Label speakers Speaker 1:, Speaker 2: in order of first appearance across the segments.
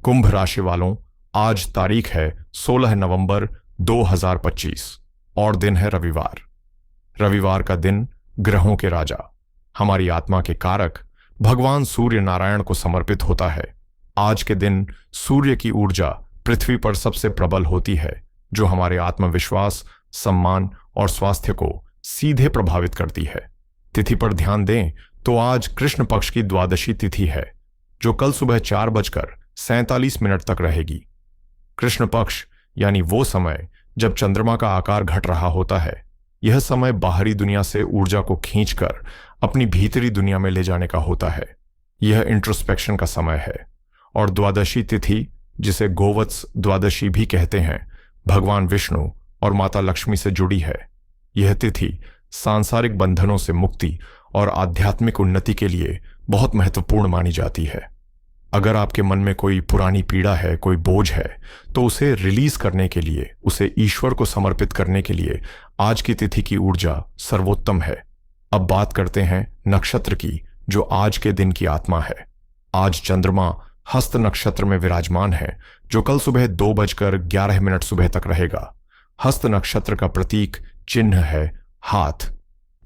Speaker 1: कुंभ राशि वालों, आज तारीख है 16 नवंबर 2025 और दिन है रविवार। रविवार का दिन ग्रहों के राजा, हमारी आत्मा के कारक भगवान सूर्य नारायण को समर्पित होता है। आज के दिन सूर्य की ऊर्जा पृथ्वी पर सबसे प्रबल होती है, जो हमारे आत्मविश्वास, सम्मान और स्वास्थ्य को सीधे प्रभावित करती है। तिथि पर ध्यान दें तो आज कृष्ण पक्ष की द्वादशी तिथि है, जो कल सुबह 4:47 तक रहेगी। कृष्ण पक्ष यानी वो समय जब चंद्रमा का आकार घट रहा होता है। यह समय बाहरी दुनिया से ऊर्जा को खींचकर अपनी भीतरी दुनिया में ले जाने का होता है। यह इंट्रोस्पेक्शन का समय है। और द्वादशी तिथि, जिसे गोवत्स द्वादशी भी कहते हैं, भगवान विष्णु और माता लक्ष्मी से जुड़ी है। यह तिथि सांसारिक बंधनों से मुक्ति और आध्यात्मिक उन्नति के लिए बहुत महत्वपूर्ण मानी जाती है। अगर आपके मन में कोई पुरानी पीड़ा है, कोई बोझ है, तो उसे रिलीज करने के लिए, उसे ईश्वर को समर्पित करने के लिए आज की तिथि की ऊर्जा सर्वोत्तम है। अब बात करते हैं नक्षत्र की, जो आज के दिन की आत्मा है। आज चंद्रमा हस्त नक्षत्र में विराजमान है, जो कल सुबह 2:11 सुबह तक रहेगा। हस्त नक्षत्र का प्रतीक चिन्ह है हाथ।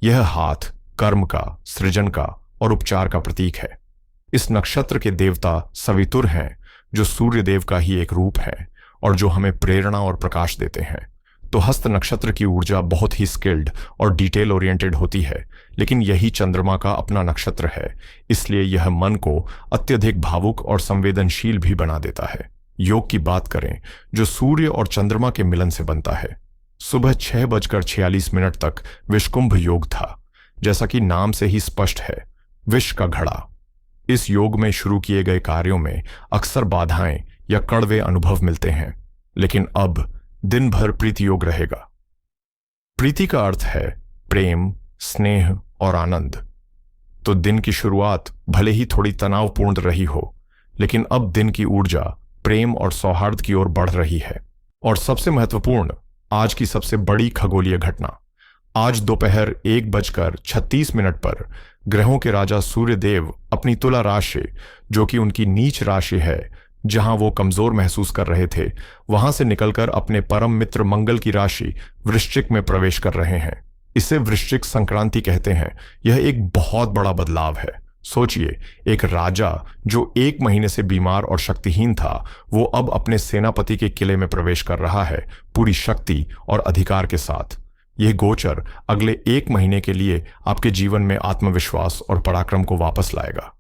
Speaker 1: यह हाथ कर्म का, सृजन का और उपचार का प्रतीक है। इस नक्षत्र के देवता सवितुर हैं, जो सूर्य देव का ही एक रूप है और जो हमें प्रेरणा और प्रकाश देते हैं। तो हस्त नक्षत्र की ऊर्जा बहुत ही स्किल्ड और डिटेल ओरिएंटेड होती है, लेकिन यही चंद्रमा का अपना नक्षत्र है, इसलिए यह मन को अत्यधिक भावुक और संवेदनशील भी बना देता है। योग की बात करें, जो सूर्य और चंद्रमा के मिलन से बनता है। सुबह 6:46 तक विषकुंभ योग था, जैसा कि नाम से ही स्पष्ट है, विष का घड़ा। इस योग में शुरू किए गए कार्यों में अक्सर बाधाएं या कड़वे अनुभव मिलते हैं, लेकिन अब दिन भर प्रीति योग रहेगा। प्रीति का अर्थ है प्रेम, स्नेह और आनंद। तो दिन की शुरुआत भले ही थोड़ी तनावपूर्ण रही हो, लेकिन अब दिन की ऊर्जा प्रेम और सौहार्द की ओर बढ़ रही है। और सबसे महत्वपूर्ण, आज की सबसे बड़ी खगोलीय घटना, आज दोपहर 1:36 पर ग्रहों के राजा सूर्य देव अपनी तुला राशि, जो कि उनकी नीच राशि है, जहां वो कमजोर महसूस कर रहे थे, वहां से निकलकर अपने परम मित्र मंगल की राशि वृश्चिक में प्रवेश कर रहे हैं। इसे वृश्चिक संक्रांति कहते हैं। यह एक बहुत बड़ा बदलाव है। सोचिए, एक राजा जो 1 महीने से बीमार और शक्तिहीन था, वो अब अपने सेनापति के किले में प्रवेश कर रहा है, पूरी शक्ति और अधिकार के साथ। यह गोचर अगले 1 महीने के लिए आपके जीवन में आत्मविश्वास और पराक्रम को वापस लाएगा।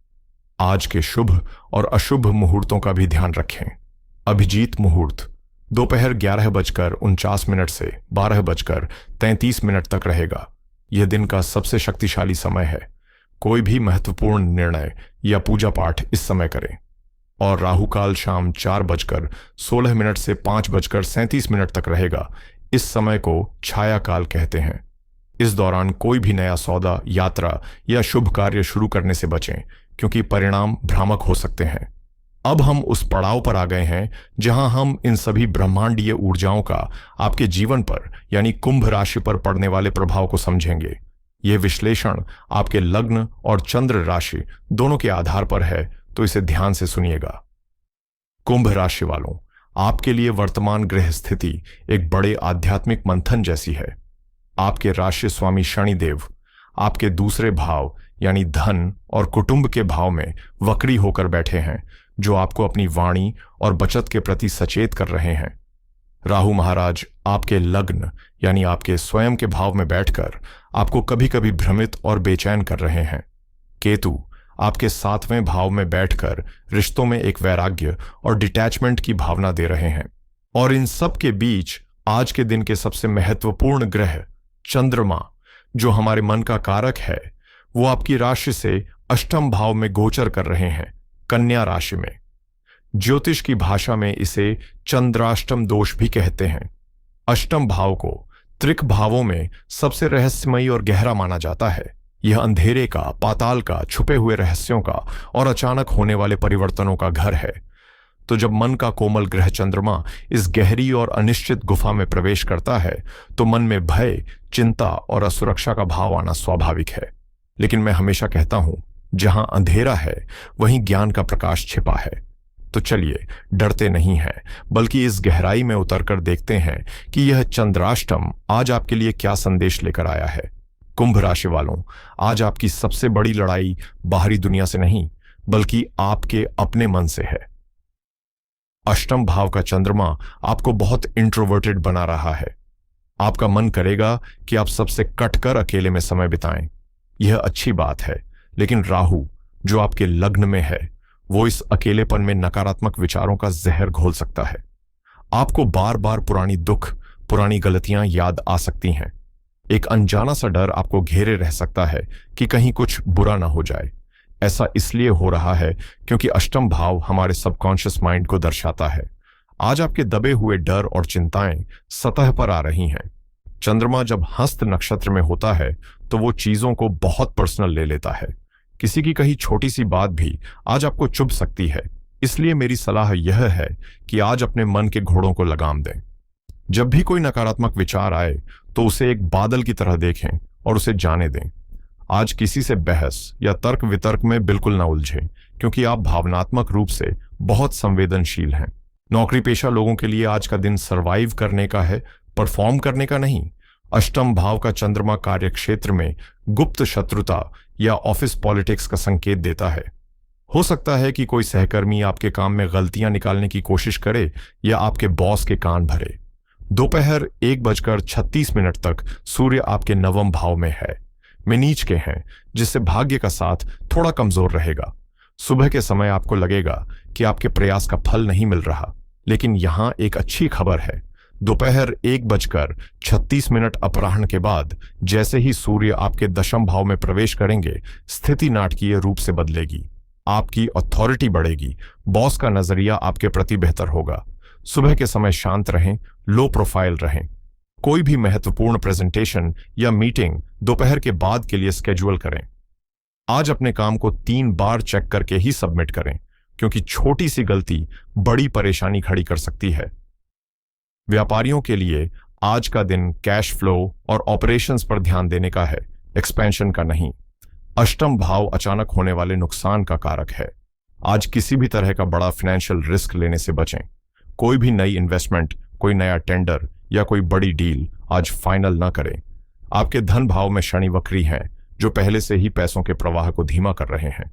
Speaker 1: आज के शुभ और अशुभ मुहूर्तों का भी ध्यान रखें। अभिजीत मुहूर्त दोपहर 11:49 से 12:33 तक रहेगा। यह दिन का सबसे शक्तिशाली समय है। कोई भी महत्वपूर्ण निर्णय या पूजा पाठ इस समय करें। और राहुकाल शाम 4:16 से 5:37 तक रहेगा। इस समय को छाया काल कहते हैं। इस दौरान कोई भी नया सौदा, यात्रा या शुभ कार्य शुरू करने से बचें, क्योंकि परिणाम भ्रामक हो सकते हैं। अब हम उस पड़ाव पर आ गए हैं जहां हम इन सभी ब्रह्मांडीय ऊर्जाओं का आपके जीवन पर यानी कुंभ राशि पर पड़ने वाले प्रभाव को समझेंगे। यह विश्लेषण आपके लग्न और चंद्र राशि दोनों के आधार पर है, तो इसे ध्यान से सुनिएगा। कुंभ राशि वालों, आपके लिए वर्तमान ग्रह स्थिति एक बड़े आध्यात्मिक मंथन जैसी है। आपके राशि स्वामी शनिदेव आपके दूसरे भाव यानी धन और कुटुंब के भाव में वक्री होकर बैठे हैं, जो आपको अपनी वाणी और बचत के प्रति सचेत कर रहे हैं। राहु महाराज आपके लग्न यानी आपके स्वयं के भाव में बैठकर आपको कभी कभी भ्रमित और बेचैन कर रहे हैं। केतु आपके 7वें भाव में बैठकर रिश्तों में एक वैराग्य और डिटैचमेंट की भावना दे रहे हैं। और इन सब के बीच आज के दिन के सबसे महत्वपूर्ण ग्रह चंद्रमा, जो हमारे मन का कारक है, वो आपकी राशि से अष्टम भाव में गोचर कर रहे हैं, कन्या राशि में। ज्योतिष की भाषा में इसे चंद्राष्टम दोष भी कहते हैं। अष्टम भाव को त्रिक भावों में सबसे रहस्यमयी और गहरा माना जाता है। यह अंधेरे का, पाताल का, छुपे हुए रहस्यों का और अचानक होने वाले परिवर्तनों का घर है। तो जब मन का कोमल ग्रह चंद्रमा इस गहरी और अनिश्चित गुफा में प्रवेश करता है, तो मन में भय, चिंता और असुरक्षा का भाव आना स्वाभाविक है। लेकिन मैं हमेशा कहता हूं, जहां अंधेरा है वहीं ज्ञान का प्रकाश छिपा है। तो चलिए डरते नहीं हैं, बल्कि इस गहराई में उतरकर देखते हैं कि यह चंद्राष्टम आज आपके लिए क्या संदेश लेकर आया है। कुंभ राशि वालों, आज आपकी सबसे बड़ी लड़ाई बाहरी दुनिया से नहीं, बल्कि आपके अपने मन से है। अष्टम भाव का चंद्रमा आपको बहुत इंट्रोवर्टेड बना रहा है। आपका मन करेगा कि आप सबसे कटकर अकेले में समय बिताएं। यह अच्छी बात है, लेकिन राहु जो आपके लग्न में है, वो इस अकेलेपन में नकारात्मक विचारों का जहर घोल सकता है। आपको बार बार पुरानी दुख, पुरानी गलतियां याद आ सकती हैं। एक अनजाना सा डर आपको घेरे रह सकता है कि कहीं कुछ बुरा ना हो जाए। ऐसा इसलिए हो रहा है क्योंकि अष्टम भाव हमारे सबकॉन्शियस माइंड को दर्शाता है। आज आपके दबे हुए डर और चिंताएं सतह पर आ रही हैं। चंद्रमा जब हस्त नक्षत्र में होता है तो वो चीजों को बहुत पर्सनल ले लेता है। किसी की कही छोटी सी बात भी आज आपको चुभ सकती है। इसलिए मेरी सलाह यह है कि आज अपने मन के घोड़ों को लगाम दें। जब भी कोई नकारात्मक विचार आए तो उसे एक बादल की तरह देखें और उसे जाने दें। आज किसी से बहस या तर्क वितर्क में बिल्कुल ना उलझें, क्योंकि आप भावनात्मक रूप से बहुत संवेदनशील हैं। नौकरी पेशा लोगों के लिए आज का दिन सरवाइव करने का है, परफॉर्म करने का नहीं। अष्टम भाव का चंद्रमा कार्य क्षेत्र में गुप्त शत्रुता या ऑफिस पॉलिटिक्स का संकेत देता है। हो सकता है कि कोई सहकर्मी आपके काम में गलतियां निकालने की कोशिश करे या आपके बॉस के कान भरे। दोपहर 1:36 तक सूर्य आपके नवम भाव में है, में नीच के हैं, जिससे भाग्य का साथ थोड़ा कमजोर रहेगा। सुबह के समय आपको लगेगा कि आपके प्रयास का फल नहीं मिल रहा, लेकिन यहां एक अच्छी खबर है। दोपहर 1:36 अपराह्न के बाद जैसे ही सूर्य आपके दशम भाव में प्रवेश करेंगे, स्थिति नाटकीय रूप से बदलेगी। आपकी अथॉरिटी बढ़ेगी, बॉस का नजरिया आपके प्रति बेहतर होगा। सुबह के समय शांत रहें, लो प्रोफाइल रहें। कोई भी महत्वपूर्ण प्रेजेंटेशन या मीटिंग दोपहर के बाद के लिए स्केड्यूल करें। आज अपने काम को 3 बार चेक करके ही सबमिट करें, क्योंकि छोटी सी गलती बड़ी परेशानी खड़ी कर सकती है। व्यापारियों के लिए आज का दिन कैश फ्लो और ऑपरेशंस पर ध्यान देने का है, एक्सपेंशन का नहीं। अष्टम भाव अचानक होने वाले नुकसान का कारक है। आज किसी भी तरह का बड़ा फाइनेंशियल रिस्क लेने से बचें। कोई भी नई इन्वेस्टमेंट, कोई नया टेंडर या कोई बड़ी डील आज फाइनल ना करें। आपके धन भाव में शनि वक्री हैं, जो पहले से ही पैसों के प्रवाह को धीमा कर रहे हैं।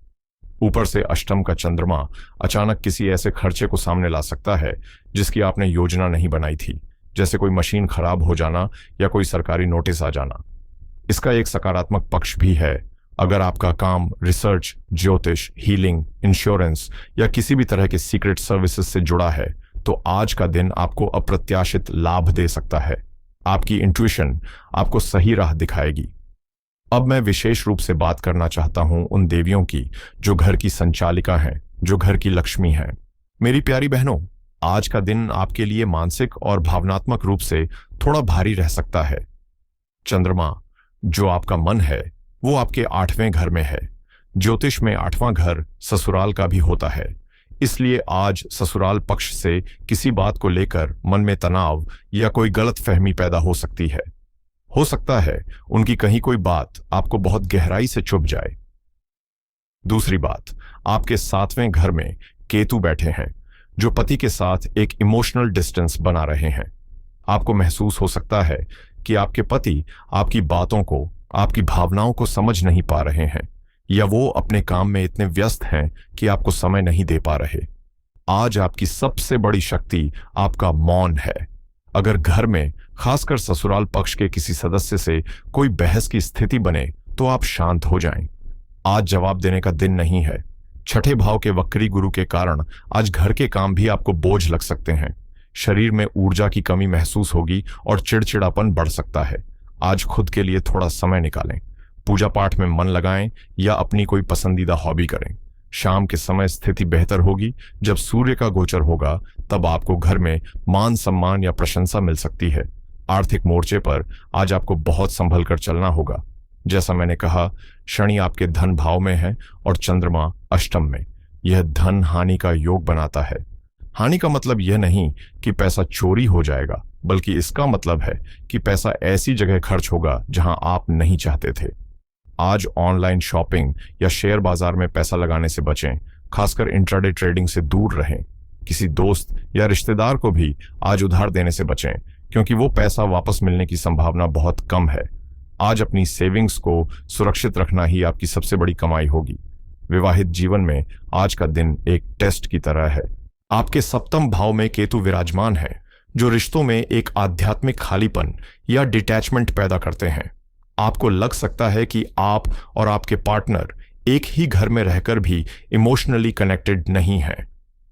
Speaker 1: ऊपर से अष्टम का चंद्रमा अचानक किसी ऐसे खर्चे को सामने ला सकता है जिसकी आपने योजना नहीं बनाई थी, जैसे कोई मशीन खराब हो जाना या कोई सरकारी नोटिस आ जाना। इसका एक सकारात्मक पक्ष भी है। अगर आपका काम रिसर्च, ज्योतिष, हीलिंग, इंश्योरेंस या किसी भी तरह के सीक्रेट सर्विसेज से जुड़ा है, तो आज का दिन आपको अप्रत्याशित लाभ दे सकता है। आपकी इंट्यूशन आपको सही राह दिखाएगी। अब मैं विशेष रूप से बात करना चाहता हूं उन देवियों की जो घर की संचालिका हैं, जो घर की लक्ष्मी हैं। मेरी प्यारी बहनों, आज का दिन आपके लिए मानसिक और भावनात्मक रूप से थोड़ा भारी रह सकता है। चंद्रमा जो आपका मन है, वो आपके 8वें घर में है। ज्योतिष में 8वां घर ससुराल का भी होता है। इसलिए आज ससुराल पक्ष से किसी बात को लेकर मन में तनाव या कोई गलत फहमी पैदा हो सकती है। हो सकता है उनकी कहीं कोई बात आपको बहुत गहराई से चुभ जाए। दूसरी बात, आपके 7वें घर में केतु बैठे हैं, जो पति के साथ एक इमोशनल डिस्टेंस बना रहे हैं। आपको महसूस हो सकता है कि आपके पति आपकी बातों को, आपकी भावनाओं को समझ नहीं पा रहे हैं, या वो अपने काम में इतने व्यस्त हैं कि आपको समय नहीं दे पा रहे। आज आपकी सबसे बड़ी शक्ति आपका मौन है। अगर घर में, खासकर ससुराल पक्ष के किसी सदस्य से कोई बहस की स्थिति बने, तो आप शांत हो जाएं। आज जवाब देने का दिन नहीं है। छठे भाव के वक्री गुरु के कारण आज घर के काम भी आपको बोझ लग सकते हैं। शरीर में ऊर्जा की कमी महसूस होगी और चिड़चिड़ापन बढ़ सकता है। आज खुद के लिए थोड़ा समय निकालें, पूजा पाठ में मन लगाएं या अपनी कोई पसंदीदा हॉबी करें। शाम के समय स्थिति बेहतर होगी। जब सूर्य का गोचर होगा, तब आपको घर में मान सम्मान या प्रशंसा मिल सकती है। आर्थिक मोर्चे पर आज आपको बहुत संभल कर चलना होगा। जैसा मैंने कहा, शनि आपके धन भाव में है और चंद्रमा अष्टम में। यह धन हानि का योग बनाता है। हानि का मतलब यह नहीं कि पैसा चोरी हो जाएगा, बल्कि इसका मतलब है कि पैसा ऐसी जगह खर्च होगा जहां आप नहीं चाहते थे। आज ऑनलाइन शॉपिंग या शेयर बाजार में पैसा लगाने से बचें, खासकर इंट्राडे ट्रेडिंग से दूर रहें। किसी दोस्त या रिश्तेदार को भी आज उधार देने से बचें, क्योंकि वो पैसा वापस मिलने की संभावना बहुत कम है। आज अपनी सेविंग्स को सुरक्षित रखना ही आपकी सबसे बड़ी कमाई होगी। विवाहित जीवन में आज का दिन एक टेस्ट की तरह है। आपके सप्तम भाव में केतु विराजमान है, जो रिश्तों में एक आध्यात्मिक खालीपन या डिटैचमेंट पैदा करते हैं। आपको लग सकता है कि आप और आपके पार्टनर एक ही घर में रहकर भी इमोशनली कनेक्टेड नहीं हैं।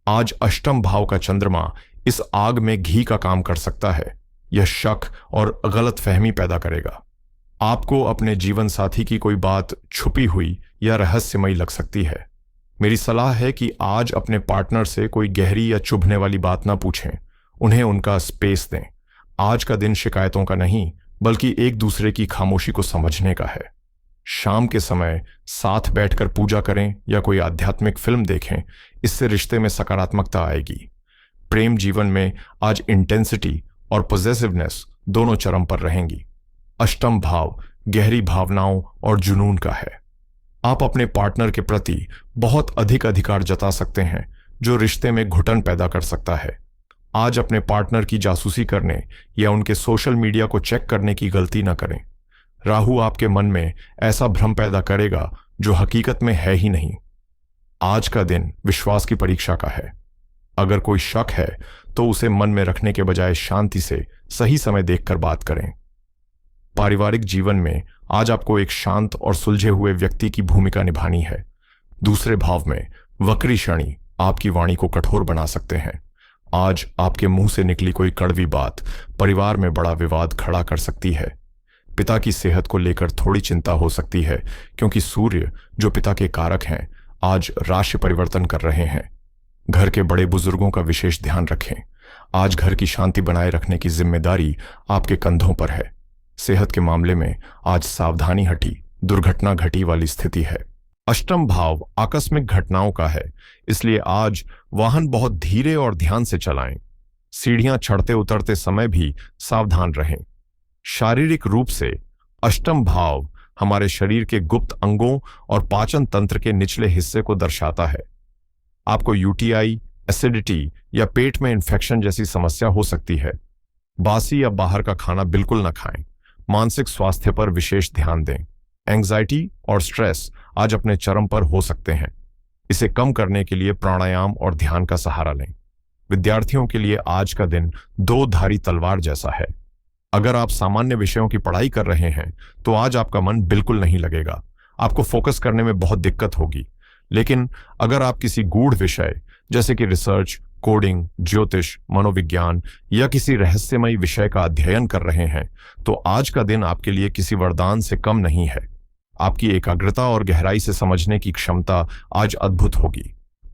Speaker 1: आज अष्टम भाव का चंद्रमा इस आग में घी का काम कर सकता है। यह शक और गलतफहमी पैदा करेगा। आपको अपने जीवन साथी की कोई बात छुपी हुई या रहस्यमयी लग सकती है। मेरी सलाह है कि आज अपने पार्टनर से कोई गहरी या चुभने वाली बात ना पूछें, उन्हें उनका स्पेस दें। आज का दिन शिकायतों का नहीं, बल्कि एक दूसरे की खामोशी को समझने का है। शाम के समय साथ बैठकर पूजा करें या कोई आध्यात्मिक फिल्म देखें, इससे रिश्ते में सकारात्मकता आएगी। प्रेम जीवन में आज इंटेंसिटी और पॉजिटिवनेस दोनों चरम पर रहेंगी। अष्टम भाव गहरी भावनाओं और जुनून का है। आप अपने पार्टनर के प्रति बहुत अधिक अधिकार जता सकते हैं, जो रिश्ते में घुटन पैदा कर सकता है। आज अपने पार्टनर की जासूसी करने या उनके सोशल मीडिया को चेक करने की गलती न करें। राहु आपके मन में ऐसा भ्रम पैदा करेगा जो हकीकत में है ही नहीं। आज का दिन विश्वास की परीक्षा का है। अगर कोई शक है तो उसे मन में रखने के बजाय शांति से सही समय देखकर बात करें। पारिवारिक जीवन में आज आपको एक शांत और सुलझे हुए व्यक्ति की भूमिका निभानी है। दूसरे भाव में वक्री शनि आपकी वाणी को कठोर बना सकते हैं। आज आपके मुंह से निकली कोई कड़वी बात परिवार में बड़ा विवाद खड़ा कर सकती है। पिता की सेहत को लेकर थोड़ी चिंता हो सकती है, क्योंकि सूर्य जो पिता के कारक हैं आज राशि परिवर्तन कर रहे हैं। घर के बड़े बुजुर्गों का विशेष ध्यान रखें। आज घर की शांति बनाए रखने की जिम्मेदारी आपके कंधों पर है। सेहत के मामले में आज सावधानी हटी दुर्घटना घटी वाली स्थिति है। अष्टम भाव आकस्मिक घटनाओं का है, इसलिए आज वाहन बहुत धीरे और ध्यान से चलाएं। सीढ़ियां चढ़ते उतरते समय भी सावधान रहें। शारीरिक रूप से अष्टम भाव हमारे शरीर के गुप्त अंगों और पाचन तंत्र के निचले हिस्से को दर्शाता है। आपको यूटीआई, एसिडिटी या पेट में इन्फेक्शन जैसी समस्या हो सकती है। बासी या बाहर का खाना बिल्कुल न खाएं। मानसिक स्वास्थ्य पर विशेष ध्यान दें। एंग्जाइटी और स्ट्रेस आज अपने चरम पर हो सकते हैं। इसे कम करने के लिए प्राणायाम और ध्यान का सहारा लें। विद्यार्थियों के लिए आज का दिन दो धारी तलवार जैसा है। अगर आप सामान्य विषयों की पढ़ाई कर रहे हैं तो आज आपका मन बिल्कुल नहीं लगेगा। आपको फोकस करने में बहुत दिक्कत होगी। लेकिन अगर आप किसी गूढ़ विषय जैसे कि रिसर्च, कोडिंग, ज्योतिष, मनोविज्ञान या किसी रहस्यमयी विषय का अध्ययन कर रहे हैं तो आज का दिन आपके लिए किसी वरदान से कम नहीं है। आपकी एकाग्रता और गहराई से समझने की क्षमता आज अद्भुत होगी।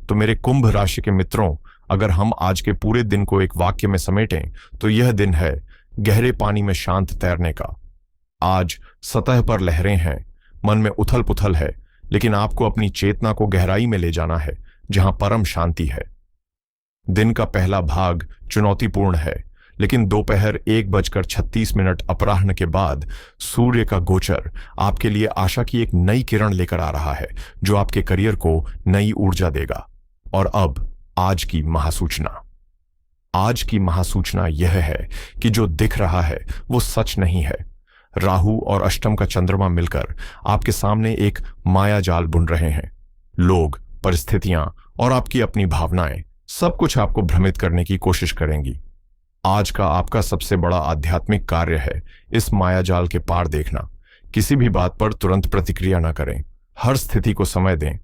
Speaker 1: तो मेरे कुंभ राशि के मित्रों, अगर हम आज के पूरे दिन को एक वाक्य में समेटें तो यह दिन है गहरे पानी में शांत तैरने का। आज सतह पर लहरें हैं, मन में उथल पुथल है, लेकिन आपको अपनी चेतना को गहराई में ले जाना है जहां परम शांति है। दिन का पहला भाग चुनौतीपूर्ण है, लेकिन दोपहर 1:36 अपराह्न के बाद सूर्य का गोचर आपके लिए आशा की एक नई किरण लेकर आ रहा है, जो आपके करियर को नई ऊर्जा देगा। और अब आज की महासूचना। आज की महासूचना यह है कि जो दिख रहा है वो सच नहीं है। राहु और अष्टम का चंद्रमा मिलकर आपके सामने एक माया जाल बुन रहे हैं। लोग, परिस्थितियां और आपकी अपनी भावनाएं सब कुछ आपको भ्रमित करने की कोशिश करेंगी। आज का आपका सबसे बड़ा आध्यात्मिक कार्य है इस मायाजाल के पार देखना। किसी भी बात पर तुरंत प्रतिक्रिया न करें। हर स्थिति को समय दें।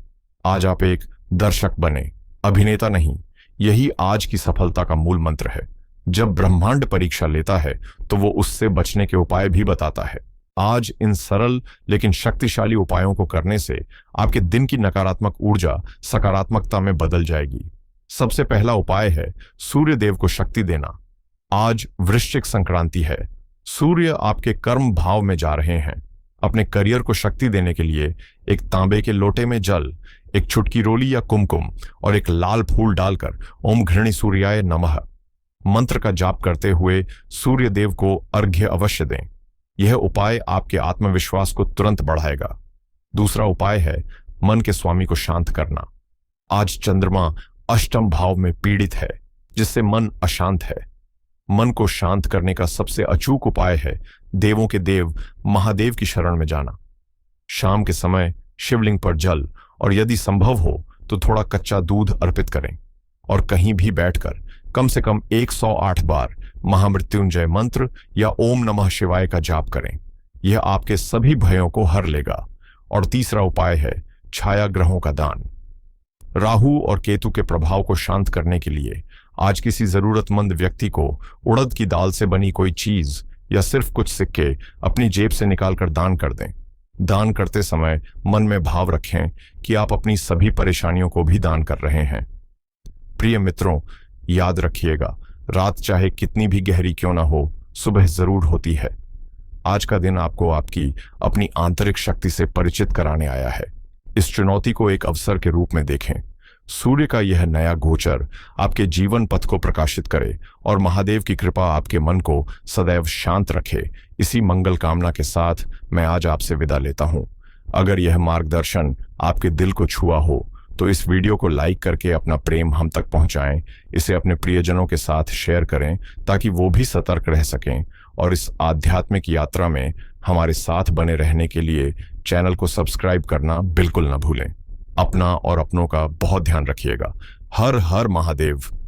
Speaker 1: आज आप एक दर्शक बने, अभिनेता नहीं। यही आज की सफलता का मूल मंत्र है। जब ब्रह्मांड परीक्षा लेता है तो वो उससे बचने के उपाय भी बताता है। आज इन सरल लेकिन शक्तिशाली उपायों को करने से आपके दिन की नकारात्मक ऊर्जा सकारात्मकता में बदल जाएगी। सबसे पहला उपाय है सूर्य देव को शक्ति देना। आज वृश्चिक संक्रांति है। सूर्य आपके कर्म भाव में जा रहे हैं। अपने करियर को शक्ति देने के लिए एक तांबे के लोटे में जल, एक चुटकी रोली या कुमकुम और एक लाल फूल डालकर ओम घृणी सूर्याय नमः मंत्र का जाप करते हुए सूर्य देव को अर्घ्य अवश्य दें। यह उपाय आपके आत्मविश्वास को तुरंत बढ़ाएगा। दूसरा उपाय है मन के स्वामी को शांत करना। आज चंद्रमा अष्टम भाव में पीड़ित है, जिससे मन अशांत है। मन को शांत करने का सबसे अचूक उपाय है देवों के देव महादेव की शरण में जाना। शाम के समय शिवलिंग पर जल और यदि संभव हो तो थोड़ा कच्चा दूध अर्पित करें और कहीं भी बैठकर कम से कम 108 बार महामृत्युंजय मंत्र या ओम नमः शिवाय का जाप करें। यह आपके सभी भयों को हर लेगा। और तीसरा उपाय है छाया ग्रहों का दान। राहु और केतु के प्रभाव को शांत करने के लिए आज किसी जरूरतमंद व्यक्ति को उड़द की दाल से बनी कोई चीज या सिर्फ कुछ सिक्के अपनी जेब से निकालकर दान कर दें। दान करते समय मन में भाव रखें कि आप अपनी सभी परेशानियों को भी दान कर रहे हैं। प्रिय मित्रों, याद रखिएगा, रात चाहे कितनी भी गहरी क्यों ना हो, सुबह जरूर होती है। आज का दिन आपको आपकी अपनी आंतरिक शक्ति से परिचित कराने आया है। इस चुनौती को एक अवसर के रूप में देखें। सूर्य का यह नया गोचर आपके जीवन पथ को प्रकाशित करे और महादेव की कृपा आपके मन को सदैव शांत रखे। इसी मंगल कामना के साथ मैं आज आपसे विदा लेता हूं। अगर यह मार्गदर्शन आपके दिल को छुआ हो तो इस वीडियो को लाइक करके अपना प्रेम हम तक पहुंचाएं। इसे अपने प्रियजनों के साथ शेयर करें ताकि वो भी सतर्क रह सकें। और इस आध्यात्मिक यात्रा में हमारे साथ बने रहने के लिए चैनल को सब्सक्राइब करना बिल्कुल न भूलें। अपना और अपनों का बहुत ध्यान रखिएगा। हर हर महादेव।